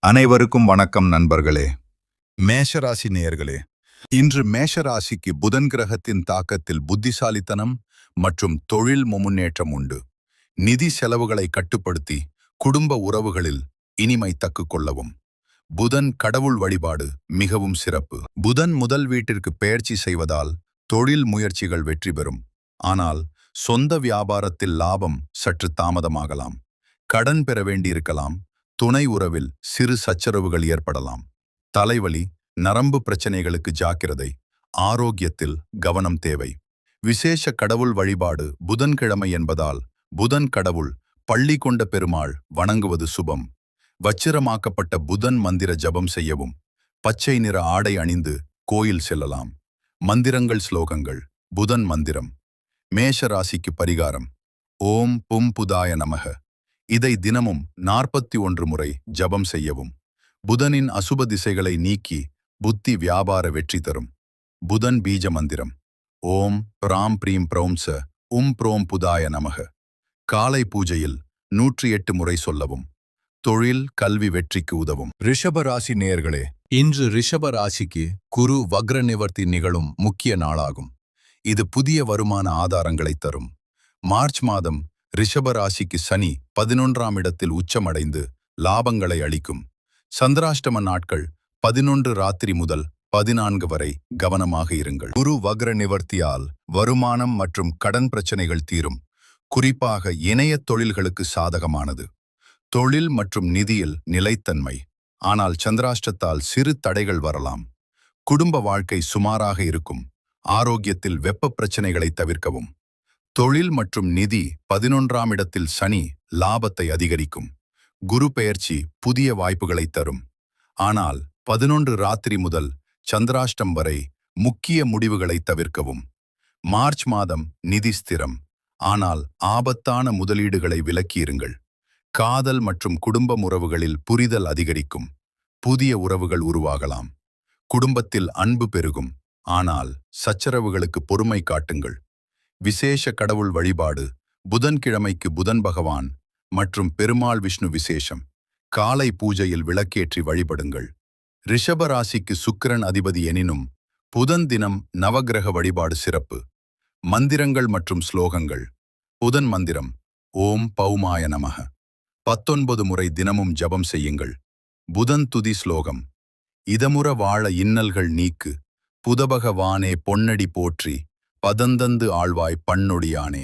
அனைவருக்கும் வணக்கம் நண்பர்களே. மேஷராசி நேயர்களே, இன்று மேஷராசிக்கு புதன் கிரகத்தின் தாக்கத்தில் புத்திசாலித்தனம் மற்றும் தொழில் முன்னேற்றம் உண்டு. நிதி செலவுகளை கட்டுப்படுத்தி குடும்ப உறவுகளில் இனிமை தக்கு கொள்ளவும். புதன் கடவுள் வழிபாடு மிகவும் சிறப்பு. புதன் முதல் வீட்டிற்கு பெயர்ச்சி செய்வதால் தொழில் முயற்சிகள் வெற்றி பெறும். ஆனால் சொந்த வியாபாரத்தில் லாபம் சற்று தாமதமாகலாம். கடன் பெற வேண்டியிருக்கலாம். துணை உறவில் சிறு சச்சரவுகள் ஏற்படலாம். தலைவலி, நரம்பு பிரச்சனைகளுக்கு ஜாக்கிரதை. ஆரோக்கியத்தில் கவனம் தேவை. விசேஷ கடவுள் வழிபாடு புதன்கிழமை என்பதால் புதன் கடவுள் பள்ளி கொண்ட பெருமாள் வணங்குவது சுபம். வச்சிரமாக்கப்பட்ட புதன் மந்திர ஜபம் செய்யவும். பச்சை நிற ஆடை அணிந்து கோயில் செல்லலாம். மந்திரங்கள் ஸ்லோகங்கள். புதன் மந்திரம். மேஷ ராசிக்கு பரிகாரம். ஓம் பும் புதாய நமக. இதை தினமும் 41 முறை ஜபம் செய்யவும். புதனின் அசுப திசைகளை நீக்கி புத்தி வியாபார வெற்றி தரும். புதன் பீஜ மந்திரம். ஓம் பிராம் பிரீம் பிரௌம்ச ப்ரோம் புதாய நமக. காலை பூஜையில் 108 முறை சொல்லவும். தொழில் கல்வி வெற்றிக்கு உதவும். ரிஷப ராசி நேயர்களே, இன்று ரிஷப ராசிக்கு குரு வக்ர நிவர்த்தி நிகழும் முக்கிய நாளாகும். இது புதிய வருமான ஆதாரங்களை தரும். மார்ச் மாதம் ரிஷப ராசிக்கு சனி 11ஆம் இடத்தில் உச்சமடைந்து லாபங்களை அளிக்கும். சந்திராஷ்டம நாட்கள் 11 ராத்திரி முதல் 14 வரை கவனமாக இருங்கள். குரு வக்ர நிவர்த்தியால் வருமானம் மற்றும் கடன் பிரச்சனைகள் தீரும். குறிப்பாக இணைய தொழில்களுக்கு சாதகமானது. தொழில் மற்றும் நிதியில் நிலைத்தன்மை. ஆனால் சந்திராஷ்டத்தால் சிறு தடைகள் வரலாம். குடும்ப வாழ்க்கை சுமாராக இருக்கும். ஆரோக்கியத்தில் வெப்ப பிரச்சனைகளை தவிர்க்கவும். தொழில் மற்றும் நிதி 11ஆம் இடத்தில் சனி லாபத்தை அதிகரிக்கும். குரு பெயர்ச்சி புதிய வாய்ப்புகளை தரும். ஆனால் 11 ராத்திரி முதல் சந்திராஷ்டம் வரை முக்கிய முடிவுகளை தவிர்க்கவும். மார்ச் மாதம் நிதி ஸ்திரம். ஆனால் ஆபத்தான முதலீடுகளை விலக்கியிருங்கள். காதல் மற்றும் குடும்ப உறவுகளில் புரிதல் அதிகரிக்கும். புதிய உறவுகள் உருவாகலாம். குடும்பத்தில் அன்பு பெருகும். ஆனால் சச்சரவுகளுக்கு பொறுமை காட்டுங்கள். விசேஷ கடவுள் வழிபாடு புதன்கிழமைக்கு புதன் பகவான் மற்றும் பெருமாள் விஷ்ணு விசேஷம். காலை பூஜையில் விளக்கேற்றி வழிபடுங்கள். ரிஷப ராசிக்கு சுக்கிரன் அதிபதி எனினும் புதன் தினம் நவக்கிரக வழிபாடு சிறப்பு. மந்திரங்கள் மற்றும் ஸ்லோகங்கள். புதன் மந்திரம். ஓம் பௌமாய நமக. 19 முறை தினமும் ஜபம் செய்யுங்கள். புதன் துதி ஸ்லோகம். இதமுற வாழ இன்னல்கள் நீக்கு. புதபகவானே பொன்னடி போற்றி. பதந்தந்து ஆழ்வாய் பன்னொடியானே.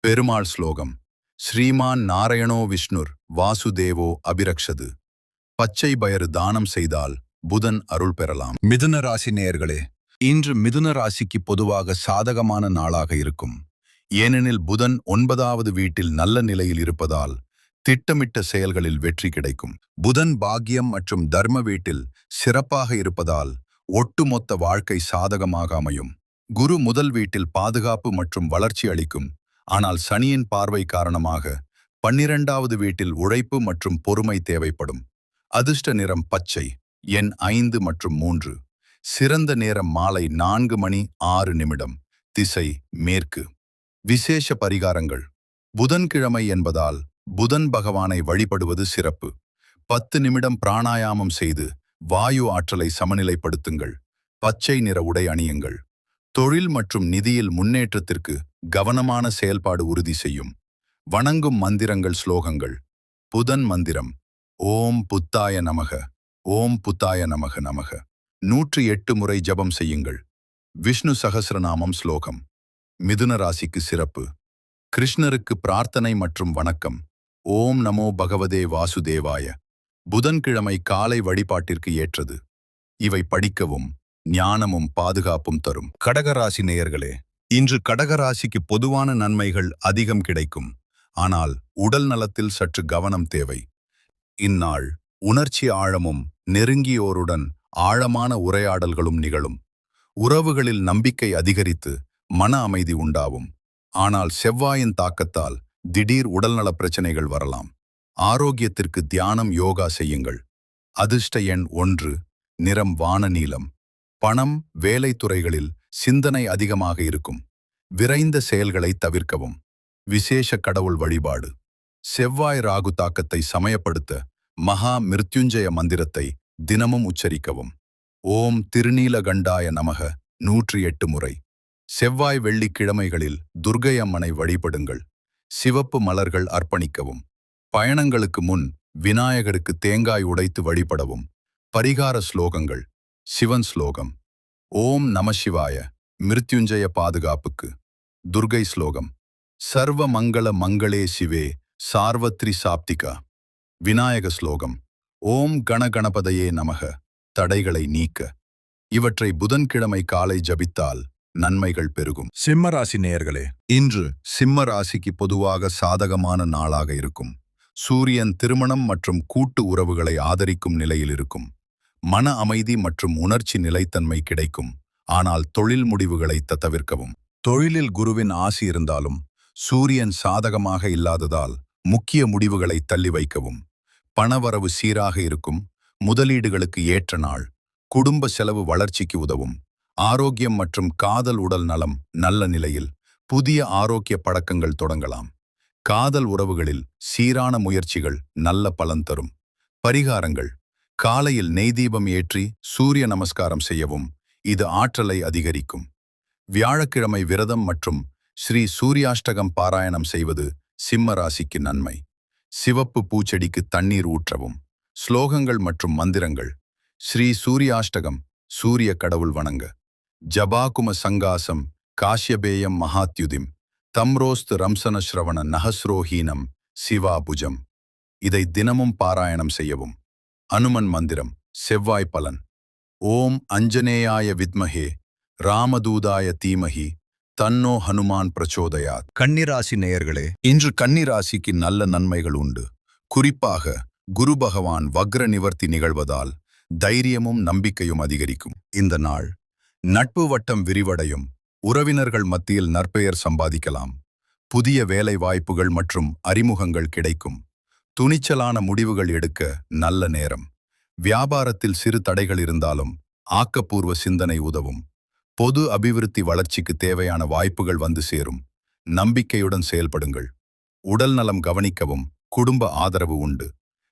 பெருமாள் ஸ்லோகம். ஸ்ரீமான் நாராயணோ விஷ்ணுர் வாசுதேவோ அபிரக்ஷது. பச்சை பயறு தானம் செய்தால் புதன் அருள் பெறலாம். மிதுன ராசி நேயர்களே, இன்று மிதுன ராசிக்கு பொதுவாக சாதகமான நாளாக இருக்கும். ஏனெனில் புதன் 9வது வீட்டில் நல்ல நிலையில் இருப்பதால் திட்டமிட்ட செயல்களில் வெற்றி கிடைக்கும். புதன் பாக்கியம் மற்றும் தர்ம வீட்டில் சிறப்பாக இருப்பதால் ஒட்டுமொத்த வாழ்க்கை சாதகமாக அமையும். குரு முதல் வீட்டில் பாதுகாப்பு மற்றும் வளர்ச்சி அளிக்கும். ஆனால் சனியின் பார்வை காரணமாக 12வது வீட்டில் உழைப்பு மற்றும் பொறுமை தேவைப்படும். அதிர்ஷ்ட நிறம் பச்சை. எண் 5 மற்றும் 3. சிறந்த நேரம் மாலை 4:06. திசை மேற்கு. விசேஷ பரிகாரங்கள். புதன்கிழமை என்பதால் புதன் பகவானை வழிபடுவது சிறப்பு. 10 நிமிடம் பிராணாயாமம் செய்து வாயு ஆற்றலை சமநிலைப்படுத்துங்கள். பச்சை நிற உடை அணியுங்கள். தொழில் மற்றும் நிதியில் முன்னேற்றத்திற்கு கவனமான செயல்பாடு உறுதி செய்யும். வணங்கும் மந்திரங்கள் ஸ்லோகங்கள். புதன் மந்திரம். ஓம் புத்தாய நமக. ஓம் புத்தாய நமக நமக. 108 முறை ஜபம் செய்யுங்கள். விஷ்ணு சகஸ்ரநாமம் ஸ்லோகம். மிதுன ராசிக்கு சிறப்பு. கிருஷ்ணருக்கு பிரார்த்தனை மற்றும் வணக்கம். ஓம் நமோ பகவதே வாசுதேவாய. புதன்கிழமை காலை வழிபாட்டிற்கு ஏற்றது. இவை படிக்கவும் ஞானமும் பாதுகாப்பும் தரும். கடகராசி நேயர்களே, இன்று கடகராசிக்கு பொதுவான நன்மைகள் அதிகம் கிடைக்கும். ஆனால் உடல் நலத்தில் சற்று கவனம் தேவை. இந்நாள் உணர்ச்சி ஆழமும் நெருங்கியோருடன் ஆழமான உரையாடல்களும் நிகழும். உறவுகளில் நம்பிக்கை அதிகரித்து மன அமைதி உண்டாகும். ஆனால் செவ்வாயின் தாக்கத்தால் திடீர் உடல்நல பிரச்சனைகள் வரலாம். ஆரோக்கியத்திற்கு தியானம் யோகா செய்யுங்கள். அதிர்ஷ்ட எண் 1. நிறம் வான நீலம். பணம் வேலை துறைகளில் சிந்தனை அதிகமாக இருக்கும். விரைந்த செயல்களை தவிர்க்கவும். விசேஷ கடவுள் வழிபாடு. செவ்வாய் ராகு தாக்கத்தை சமயப்படுத்த மகா மிருத்யுஞ்சய மந்திரத்தை தினமும் உச்சரிக்கவும். ஓம் திருநீலகண்டாய நமக 108 முறை. செவ்வாய் வெள்ளிக்கிழமைகளில் துர்க்கை அம்மனை வழிபடுங்கள். சிவப்பு மலர்கள் அர்ப்பணிக்கவும். பயணங்களுக்கு முன் விநாயகருக்கு தேங்காய் உடைத்து வழிபடவும். பரிகார ஸ்லோகங்கள். சிவன் ஸ்லோகம். ஓம் நம சிவாய. மிருத்யுஞ்சய பாதுகாப்புக்கு. துர்க்கை ஸ்லோகம். சர்வ மங்கள மங்களே சிவே சார்வத்ரி சாப்திகா. விநாயக ஸ்லோகம். ஓம் கணகணபதையே நமக. தடைகளை நீக்க. இவற்றை புதன்கிழமை காலை ஜபித்தால் நன்மைகள் பெருகும். சிம்மராசி நேயர்களே, இன்று சிம்ம ராசிக்கு பொதுவாக சாதகமான நாளாக இருக்கும். சூரியன் திருமணம் மற்றும் கூட்டு உறவுகளை ஆதரிக்கும் நிலையில் இருக்கும். மன அமைதி மற்றும் உணர்ச்சி நிலைத்தன்மை கிடைக்கும். ஆனால் தொழில் முடிவுகளை தவிர்க்கவும். தொழிலில் குருவின் ஆசி இருந்தாலும் சூரியன் சாதகமாக இல்லாததால் முக்கிய முடிவுகளை தள்ளி வைக்கவும். பணவரவு சீராக இருக்கும். முதலீடுகளுக்கு ஏற்ற நாள். குடும்ப செலவு வளர்ச்சிக்கு உதவும். ஆரோக்கியம் மற்றும் காதல் உடல் நலம் நல்ல நிலையில். புதிய ஆரோக்கிய பழக்கங்கள் தொடங்கலாம். காதல் உறவுகளில் சீரான முயற்சிகள் நல்ல பலன் தரும். பரிகாரங்கள். காலையில் நெய்தீபம் ஏற்றி சூரிய நமஸ்காரம் செய்யவும். இது ஆற்றலை அதிகரிக்கும். வியாழக்கிழமை விரதம் மற்றும் ஸ்ரீ சூர்யாஷ்டகம் பாராயணம் செய்வது சிம்ம ராசிக்கு நன்மை. சிவப்பு பூச்செடிக்கு தண்ணீர் ஊற்றவும். ஸ்லோகங்கள் மற்றும் மந்திரங்கள். ஸ்ரீ சூர்யாஷ்டகம் சூரிய கடவுள் வணங்க. ஜபாகும சங்காசம் காஷ்யபேயம் மகாத்யுதிம் தம்ரோஸ்து ரம்சன ஸ்ரவண நஹஸ்ரோஹீனம் சிவாபுஜம். இதை தினமும் பாராயணம் செய்யவும். அனுமன் மந்திரம். செவ்வாய் பலன். ஓம் அஞ்சனேயாய வித்மஹே ராமதூதாய தீமஹி தன்னோ ஹனுமான் பிரச்சோதயாத். கன்னிராசி நேயர்களே, இன்று கன்னிராசிக்கு நல்ல நன்மைகள் உண்டு. குறிப்பாக குரு பகவான் வக்ர நிவர்த்தி நிகழ்வதால் தைரியமும் நம்பிக்கையும் அதிகரிக்கும். இந்த நாள் நட்பு வட்டம் விரிவடையும். உறவினர்கள் மத்தியில் நற்பெயர் சம்பாதிக்கலாம். புதிய வேலை வாய்ப்புகள் மற்றும் அறிமுகங்கள் கிடைக்கும். துணிச்சலான முடிவுகள் எடுக்க நல்ல நேரம். வியாபாரத்தில் சிறு தடைகள் இருந்தாலும் ஆக்கப்பூர்வ சிந்தனை உதவும். பொது அபிவிருத்தி வளர்ச்சிக்கு தேவையான வாய்ப்புகள் வந்து சேரும். நம்பிக்கையுடன் செயல்படுங்கள். உடல் நலம் கவனிக்கவும். குடும்ப ஆதரவு உண்டு.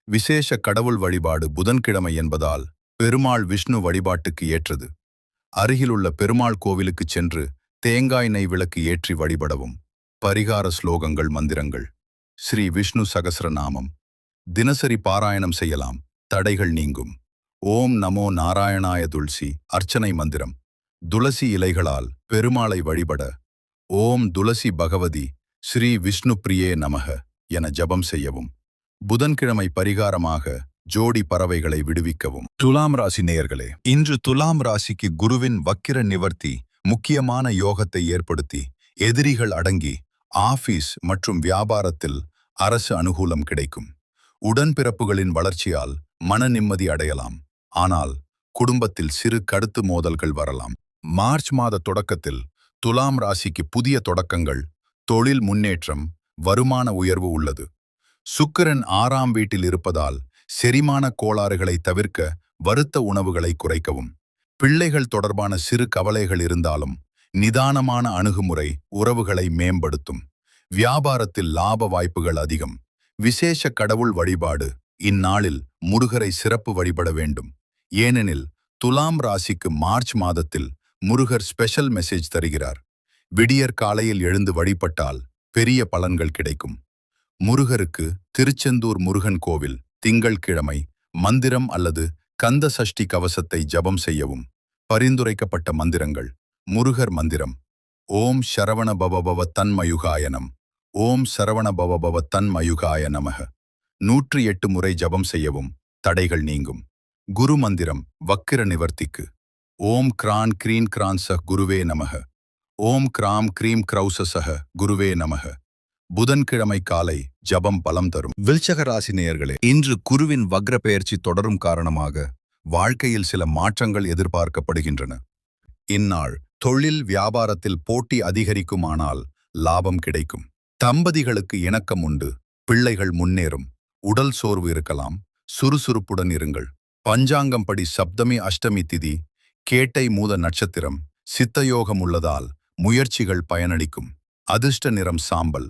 விசேஷ கடவுள் வழிபாடு புதன்கிழமை என்பதால் பெருமாள் விஷ்ணு வழிபாட்டுக்கு ஏற்றது. அருகிலுள்ள பெருமாள் கோவிலுக்குச் சென்று தேங்காய் நெய் விளக்கு ஏற்றி வழிபடவும். பரிகார ஸ்லோகங்கள் மந்திரங்கள். ஸ்ரீ விஷ்ணு சகஸ்ரநாமம் தினசரி பாராயணம் செய்யலாம். தடைகள் நீங்கும். ஓம் நமோ நாராயணாய. துளசி அர்ச்சனை மந்திரம். துளசி இலைகளால் பெருமாளை வழிபட. ஓம் துளசி பகவதி ஸ்ரீ விஷ்ணு பிரியே நமக என ஜபம் செய்யவும். புதன்கிழமை பரிகாரமாக ஜோடி பறவைகளை விடுவிக்கவும். துலாம் ராசி நேயர்களே, இன்று துலாம் ராசிக்கு குருவின் வக்கிர நிவர்த்தி முக்கியமான யோகத்தை ஏற்படுத்தி எதிரிகள் அடங்கி ஆபீஸ் மற்றும் வியாபாரத்தில் அரசு அனுகூலம் கிடைக்கும். உடன்பிறப்புகளின் வளர்ச்சியால் மன நிம்மதி அடையலாம். ஆனால் குடும்பத்தில் சிறு கருத்து மோதல்கள் வரலாம். மார்ச் மாத தொடக்கத்தில் துலாம் ராசிக்கு புதிய தொடக்கங்கள், தொழில் முன்னேற்றம், வருமான உயர்வு உள்ளது. சுக்கிரன் 6ஆம் வீட்டில் இருப்பதால் செரிமான கோளாறுகளை தவிர்க்க வறுத்த உணவுகளை குறைக்கவும். பிள்ளைகள் தொடர்பான சிறு கவலைகள் இருந்தாலும் நிதானமான அணுகுமுறை உறவுகளை மேம்படுத்தும். வியாபாரத்தில் லாப வாய்ப்புகள் அதிகம். விசேஷ கடவுள் வழிபாடு. இந்நாளில் முருகரை சிறப்பு வழிபட வேண்டும். ஏனெனில் துலாம் ராசிக்கு மார்ச் மாதத்தில் முருகர் ஸ்பெஷல் மெசேஜ் தருகிறார். விடியற் காலையில் எழுந்து வழிபட்டால் பெரிய பலன்கள் கிடைக்கும். முருகருக்கு திருச்செந்தூர் முருகன் கோவில் திங்கள்கிழமை மந்திரம் அல்லது கந்த சஷ்டி கவசத்தை ஜபம் செய்யவும். பரிந்துரைக்கப்பட்ட மந்திரங்கள். முருகர் மந்திரம். ஓம் சரவண பவபவ தன்மயுகாயனம். ஓம் சரவண பவபவ தன்மயுகாய நமக 108 முறை ஜபம் செய்யவும். தடைகள் நீங்கும். குரு மந்திரம் வக்கிர நிவர்த்திக்கு. ஓம் கிரான் க்ரீன் கிரான்ச குருவே நமக. ஓம் கிராம் க்ரீம் கிரௌசசக குருவே நமக. புதன்கிழமை காலை ஜபம் பலம் தரும். விருச்சிக ராசி நேயர்களே, இன்று குருவின் வக்ர பெயர்ச்சி தொடரும் காரணமாக வாழ்க்கையில் சில மாற்றங்கள் எதிர்பார்க்கப்படுகின்றன. இந்நாள் தொழில் வியாபாரத்தில் போட்டி அதிகரிக்குமானால் லாபம் கிடைக்கும். தம்பதிகளுக்கு இணக்கம் உண்டு. பிள்ளைகள் முன்னேறும். உடல் சோர்வு இருக்கலாம். சுறுசுறுப்புடன் இருங்கள். பஞ்சாங்கம் படி சப்தமி அஷ்டமி திதி கேட்டை மூத நட்சத்திரம் சித்தயோகம் உள்ளதால் முயற்சிகள் பயனளிக்கும். அதிர்ஷ்ட நிறம் சாம்பல்.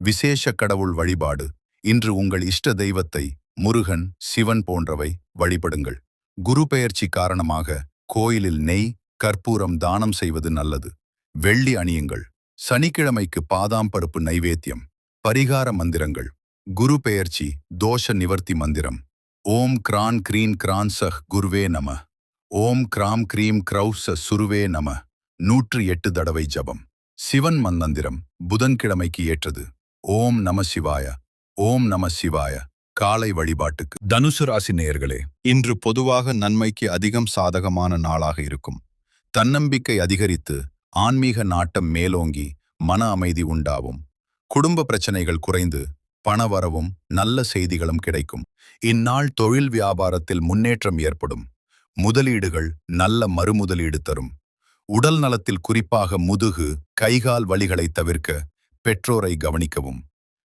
விசேஷ கடவுள் வழிபாடு. இன்று உங்கள் இஷ்ட தெய்வத்தை முருகன், சிவன் போன்றவை வழிபடுங்கள். குரு பெயர்ச்சி காரணமாக கோயிலில் நெய், கற்பூரம் தானம் செய்வது நல்லது. வெள்ளி அணியுங்கள். சனிக்கிழமைக்கு பாதாம் பருப்பு நைவேத்தியம். பரிகார மந்திரங்கள். குரு பெயர்ச்சி தோஷ நிவர்த்தி மந்திரம். ஓம் கிரான் க்ரீன் கிரான் சஹ் குருவே நம. ஓம் கிராம் க்ரீம் க்ரௌச சுருவே நம. 108 தடவை ஜபம். சிவன் மந்திரம் புதன்கிழமைக்கு ஏற்றது. ஓம் நம சிவாய. ஓம் நம சிவாய. காலை வழிபாட்டுக்கு. தனுசு ராசி நேயர்களே, இன்று பொதுவாக நன்மைக்கு அதிகம் சாதகமான நாளாக இருக்கும். தன்னம்பிக்கை அதிகரித்து ஆன்மீக நாட்டம் மேலோங்கி மன அமைதி உண்டாகும். குடும்ப பிரச்சனைகள் குறைந்து பணவரவும் நல்ல செய்திகளும் கிடைக்கும். இந்நாள் தொழில் வியாபாரத்தில் முன்னேற்றம் ஏற்படும். முதலீடுகள் நல்ல மறுமுதலீடு தரும். உடல் நலத்தில் குறிப்பாக முதுகு, கைகால் வலிகளை தவிர்க்க பெற்றோரை கவனிக்கவும்.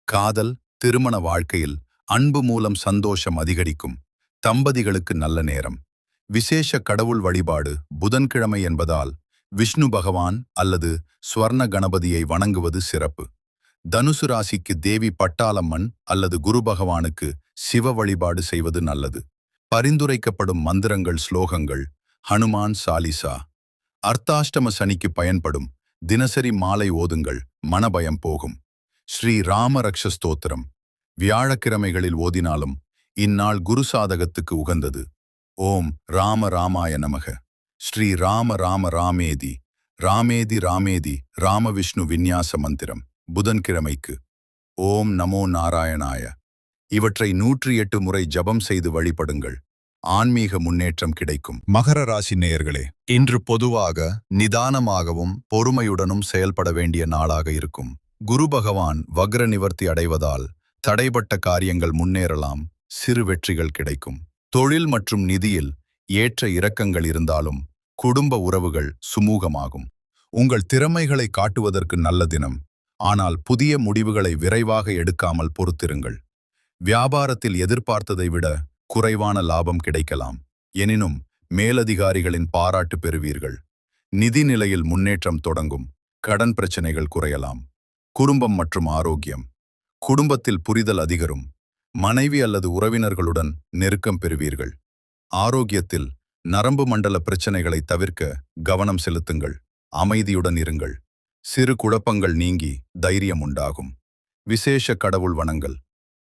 காதல், திருமண வாழ்க்கையில் அன்பு மூலம் சந்தோஷம் அதிகரிக்கும். தம்பதிகளுக்கு நல்ல நேரம். விசேஷ கடவுள் வழிபாடு புதன்கிழமை என்பதால் விஷ்ணு பகவான் அல்லது ஸ்வர்ண கணபதியை வணங்குவது சிறப்பு. தனுசு ராசிக்கு தேவி பட்டாளம்மன் அல்லது குரு பகவானுக்கு சிவ வழிபாடு செய்வது நல்லது. பரிந்துரைக்கப்படும் மந்திரங்கள் ஸ்லோகங்கள். ஹனுமான் சாலிசா. அர்த்தாஷ்டம சனிக்கு பயன்படும் தினசரி மாலை ஓதுங்கள், மனபயம் போகும். ஸ்ரீ ராம ரக்ஷ ஸ்தோத்திரம் வியாழக்கிழமைகளில் ஓதினாலும் இந்நாள் குரு சாதகத்துக்கு உகந்தது. ஓம் ராம ராமாய நமக. ஸ்ரீ ராம ராம ராமேதி ராமேதி ராமேதி ராம விஷ்ணு விந்யாச மந்திரம் புதன்கிழமைக்கு. ஓம் நமோ நாராயணாய. இவற்றை 108 முறை ஜபம் செய்து வழிபடுங்கள். ஆன்மீக முன்னேற்றம் கிடைக்கும். மகர ராசி நேயர்களே, இன்று பொதுவாக நிதானமாகவும் பொறுமையுடனும் செயல்பட வேண்டிய நாளாக இருக்கும். குரு பகவான் வக்ர நிவர்த்தி அடைவதால் தடைபட்ட காரியங்கள் முன்னேறலாம். சிறு வெற்றிகள் கிடைக்கும். தொழில் மற்றும் நிதியில் ஏற்ற இறக்கங்கள் இருந்தாலும் குடும்ப உறவுகள் சுமூகமாகும். உங்கள் திறமைகளை காட்டுவதற்கு நல்ல தினம். ஆனால் புதிய முடிவுகளை விரைவாக எடுக்காமல் பொறுத்திருங்கள். வியாபாரத்தில் எதிர்பார்த்ததை விட குறைவான லாபம் கிடைக்கலாம். எனினும் மேலதிகாரிகளின் பாராட்டு பெறுவீர்கள். நிதி நிலையில் முன்னேற்றம் தொடங்கும். கடன் பிரச்சனைகள் குறையலாம். குடும்பம் மற்றும் ஆரோக்கியம். குடும்பத்தில் புரிதல் அதிகரும். மனைவி அல்லது உறவினர்களுடன் நெருக்கம் பெறுவீர்கள். ஆரோக்கியத்தில் நரம்பு மண்டல பிரச்சனைகளை தவிர்க்க கவனம் செலுத்துங்கள். அமைதியுடன் இருங்கள். சிறு குழப்பங்கள் நீங்கி தைரியம் உண்டாகும். விசேஷ கடவுள் வணங்கல்.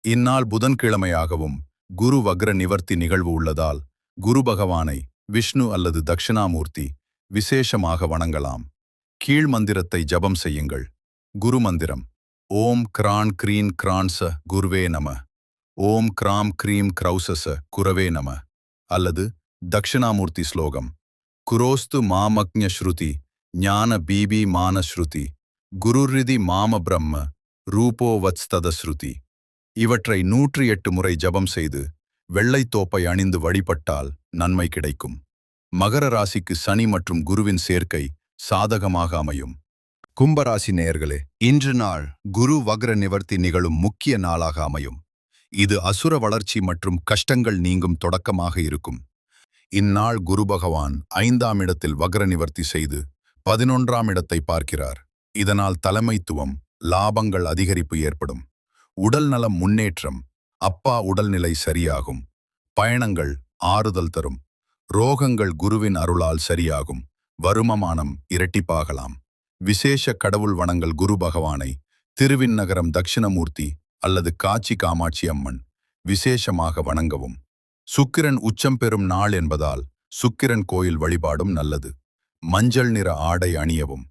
இந்நாள் புதன்கிழமையாகவும் குரு வக்ர நிவர்த்தி நிகழ்வு உள்ளதால் குரு பகவானை விஷ்ணு அல்லது தட்சிணாமூர்த்தி விசேஷமாக வணங்கலாம். கீழ் மந்திரத்தை ஜபம் செய்யுங்கள். குரு மந்திரம். ஓம் கிரான் க்ரீன் கிரான்ச குருவே நம. ஓம் கிராம் க்ரீம் க்ரௌசச குரவே நம. அல்லது தட்சிணாமூர்த்தி ஸ்லோகம். குரோஸ்து மாமக்ஞ ஸ்ருதி ஞான பீபி மான ஸ்ருதி குருரிதி மாம பிரம்ம ரூபோ வத்ஸ்தத ஸ்ருதி. இவற்றை 108 முறை ஜபம் செய்து வெள்ளைத்தோப்பை அணிந்து வழிபட்டால் நன்மை கிடைக்கும். மகர ராசிக்கு சனி மற்றும் குருவின் சேர்க்கை சாதகமாக அமையும். கும்பராசி நேயர்களே, இன்று நாள் குரு வக்ர நிவர்த்தி நிகழும் முக்கிய நாளாக அமையும். இது அசுர வளர்ச்சி மற்றும் கஷ்டங்கள் நீங்கும் தொடக்கமாக இருக்கும். இந்நாள் குரு பகவான் 5ஆம் இடத்தில் வக்ர நிவர்த்தி செய்து 11ஆம் இடத்தை பார்க்கிறார். இதனால் தலைமைத்துவம், லாபங்கள் அதிகரிப்பு ஏற்படும். உடல் நலம் முன்னேற்றம். அப்பா உடல்நிலை சரியாகும். பயணங்கள் ஆறுதல் தரும். ரோகங்கள் குருவின் அருளால் சரியாகும். வருமானம் இரட்டிப்பாகலாம். விசேஷ கடவுள் வணங்கல். குரு பகவானை திருவிண்ணகரம் தட்சிணமூர்த்தி அல்லது காட்சி காமாட்சி அம்மன் விசேஷமாக வணங்கவும். சுக்கிரன் உச்சம் பெறும் நாள் என்பதால் சுக்கிரன் கோயில் வழிபாடும் நல்லது. மஞ்சள் நிற ஆடை அணியவும்.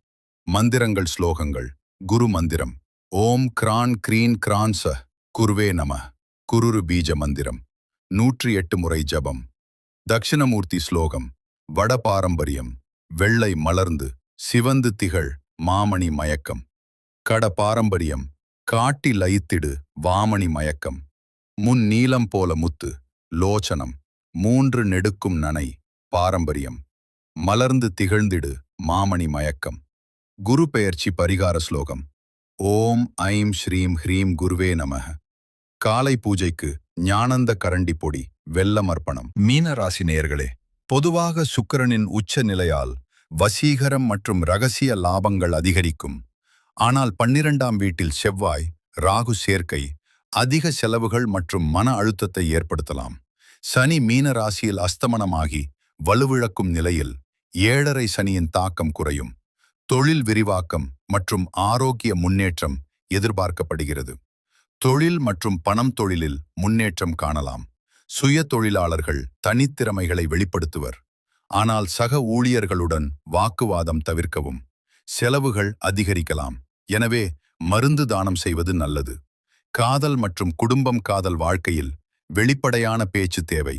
மந்திரங்கள் ஸ்லோகங்கள். குரு மந்திரம். ஓம் கிரான் க்ரீன் கிரான்ச குருவே நம. குருரு பீஜ மந்திரம் 108 முறை ஜபம். தட்சிணமூர்த்தி ஸ்லோகம். வட பாரம்பரியம். வெள்ளை மலர்ந்து சிவந்து திகழ் மாமணி மயக்கம். கட பாரம்பரியம். காட்டி லயித்திடு வாமணி மயக்கம். முன் நீலம் போல முத்து லோச்சனம் 3 நெடுக்கும் நனை பாரம்பரியம். மலர்ந்து திகழ்ந்திடு மாமணி மயக்கம். குரு பெயர்ச்சி பரிகார ஸ்லோகம். ஓம் ஐம் ஸ்ரீம் ஹ்ரீம் குருவே நமக. காலை பூஜைக்கு ஞானந்த கரண்டி பொடி வெல்லம் அர்ப்பணம். மீன ராசி நேயர்களே, பொதுவாக சுக்கிரனின் உச்ச நிலையால் வசீகரம் மற்றும் இரகசிய லாபங்கள் அதிகரிக்கும். ஆனால் 12ஆம் வீட்டில் செவ்வாய் ராகு சேர்க்கை அதிக செலவுகள் மற்றும் மன அழுத்தத்தை ஏற்படுத்தலாம். சனி மீன ராசியில் அஸ்தமனமாகி வலுவிழக்கும் நிலையில் 7.5 சனியின் தாக்கம் குறையும். தொழில் விரிவாக்கம் மற்றும் ஆரோக்கிய முன்னேற்றம் எதிர்பார்க்கப்படுகிறது. தொழில் மற்றும் பணம் தொழிலில் முன்னேற்றம் காணலாம். சுய தொழிலாளர்கள் தனித்திறமைகளை வெளிப்படுத்துவர். ஆனால் சக ஊழியர்களுடன் வாக்குவாதம் தவிர்க்கவும். செலவுகள் அதிகரிக்கலாம். எனவே மருந்து தானம் செய்வது நல்லது. காதல் மற்றும் குடும்பம் காதல் வாழ்க்கையில் வெளிப்படையான பேச்சு தேவை.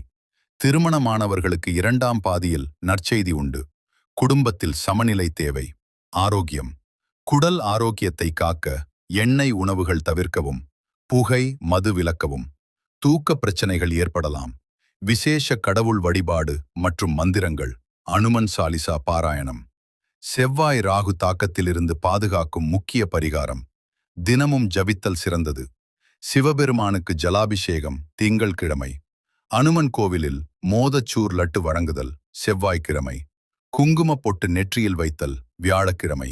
திருமணமானவர்களுக்கு 2ஆம் பாதியில் நற்செய்தி உண்டு. குடும்பத்தில் சமநிலை தேவை. ஆரோக்கியம். குடல் ஆரோக்கியத்தை காக்க எண்ணெய் உணவுகள் தவிர்க்கவும். புகை, மது விலக்கவும். தூக்க பிரச்சனைகள் ஏற்படலாம். விசேஷ கடவுள் வழிபாடு மற்றும் மந்திரங்கள். அனுமன் சாலிசா பாராயணம். செவ்வாய் ராகு தாக்கத்திலிருந்து பாதுகாக்கும் முக்கிய பரிகாரம். தினமும் ஜபித்தல் சிறந்தது. சிவபெருமானுக்கு ஜலாபிஷேகம் திங்கள்கிழமை. அனுமன் கோவிலில் மோதச்சூர் லட்டு வழங்குதல் செவ்வாய்க்கிழமை. குங்குமப் பொட்டு நெற்றியில் வைத்தல் வியாழக்கிழமை.